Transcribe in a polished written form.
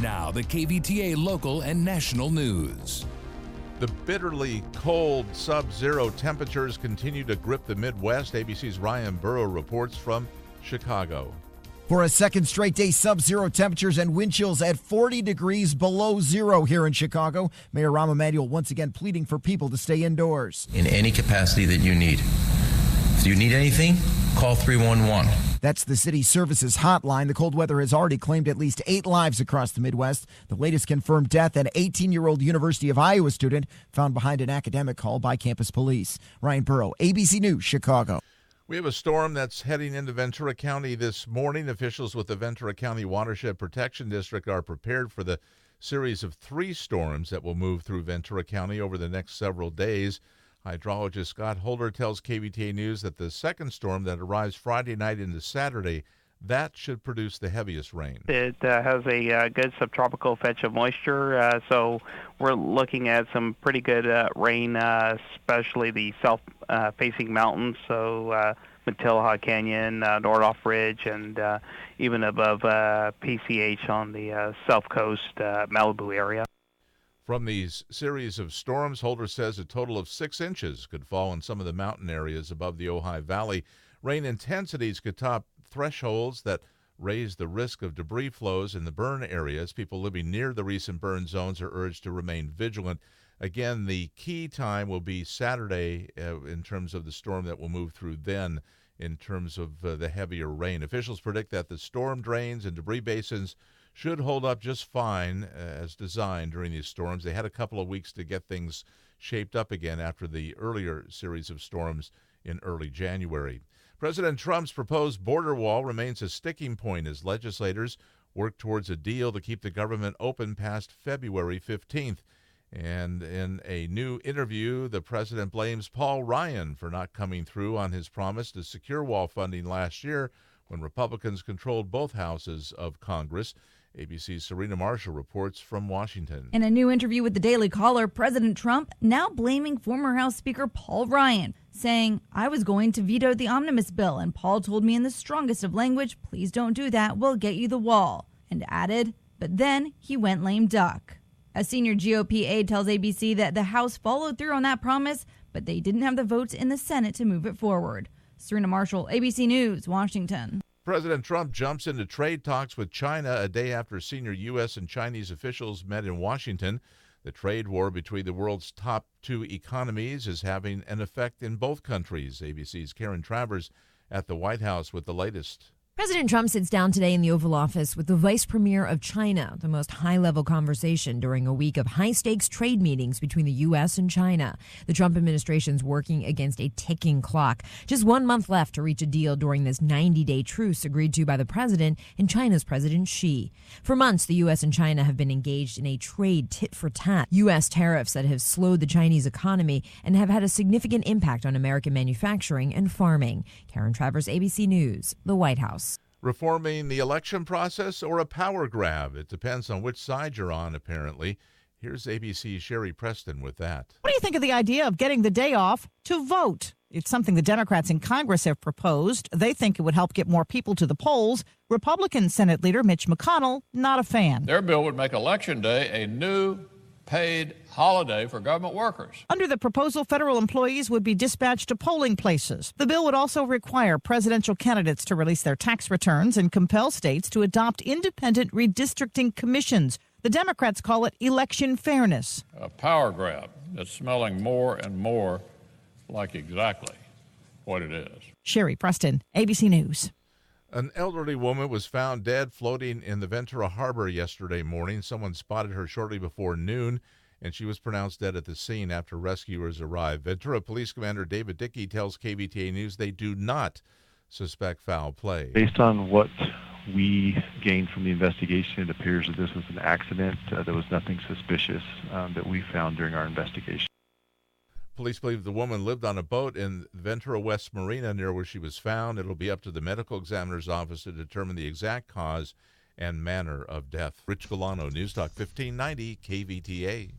Now, the KVTA local and national news. The bitterly cold sub-zero temperatures continue to grip the Midwest. ABC's Ryan Burrow reports from Chicago. For a second straight day, sub-zero temperatures and wind chills at 40 degrees below zero here in Chicago. Mayor Rahm Emanuel once again pleading for people to stay indoors. In any capacity that you need. If you need anything, call 311. That's the city services hotline. The cold weather has already claimed at least 8 lives across the Midwest. The latest confirmed death, an 18-year-old University of Iowa student found behind an academic hall by campus police. Ryan Burrow, ABC News, Chicago. We have a storm that's heading into Ventura County this morning. Officials with the Ventura County Watershed Protection District are prepared for the series of 3 storms that will move through Ventura County over the next several days. Hydrologist Scott Holder tells KVTA News that the second storm that arrives Friday night into Saturday, that should produce the heaviest rain. It has a good subtropical fetch of moisture, so we're looking at some pretty good rain, especially the south-facing mountains, so Matilaha Canyon, Nordoff Ridge, and even above PCH on the south coast, Malibu area. From these series of storms, Holder says a total of 6 inches could fall in some of the mountain areas above the Ojai Valley. Rain intensities could top thresholds that raise the risk of debris flows in the burn areas. People living near the recent burn zones are urged to remain vigilant. Again, the key time will be Saturday in terms of the storm that will move through then in terms of the heavier rain. Officials predict that the storm drains and debris basins should hold up just fine as designed during these storms. They had a couple of weeks to get things shaped up again after the earlier series of storms in early January. President Trump's proposed border wall remains a sticking point as legislators work towards a deal to keep the government open past February 15th. And in a new interview, the president blames Paul Ryan for not coming through on his promise to secure wall funding last year when Republicans controlled both houses of Congress. ABC's Serena Marshall reports from Washington. In a new interview with the Daily Caller, President Trump now blaming former House Speaker Paul Ryan, saying, "I was going to veto the omnibus bill, and Paul told me in the strongest of language, please don't do that, we'll get you the wall," and added, "but then he went lame duck." A senior GOP aide tells ABC that the House followed through on that promise, but they didn't have the votes in the Senate to move it forward. Serena Marshall, ABC News, Washington. President Trump jumps into trade talks with China a day after senior U.S. and Chinese officials met in Washington. The trade war between the world's top 2 economies is having an effect in both countries. ABC's Karen Travers at the White House with the latest. President Trump sits down today in the Oval Office with the Vice Premier of China, the most high-level conversation during a week of high-stakes trade meetings between the U.S. and China. The Trump administration's working against a ticking clock. Just 1 month left to reach a deal during this 90-day truce agreed to by the president and China's President Xi. For months, the U.S. and China have been engaged in a trade tit-for-tat. U.S. tariffs that have slowed the Chinese economy and have had a significant impact on American manufacturing and farming. Karen Travers, ABC News, the White House. Reforming the election process or a power grab? It depends on which side you're on, apparently. Here's ABC's Sherry Preston with that. What do you think of the idea of getting the day off to vote? It's something the Democrats in Congress have proposed. They think it would help get more people to the polls. Republican Senate Leader Mitch McConnell, not a fan. Their bill would make Election Day a new paid holiday for government workers. Under the proposal, federal employees would be dispatched to polling places. The bill would also require presidential candidates to release their tax returns and compel states to adopt independent redistricting commissions. The Democrats call it election fairness. A power grab that's smelling more and more like exactly what it is. Sherry Preston, ABC News. An elderly woman was found dead floating in the Ventura Harbor yesterday morning. Someone spotted her shortly before noon, and she was pronounced dead at the scene after rescuers arrived. Ventura Police Commander David Dickey tells KVTA News they do not suspect foul play. Based on what we gained from the investigation, it appears that this was an accident. There was nothing suspicious that we found during our investigation. Police believe the woman lived on a boat in Ventura West Marina near where she was found. It'll be up to the medical examiner's office to determine the exact cause and manner of death. Rich Gualano, Newstalk 1590 KVTA.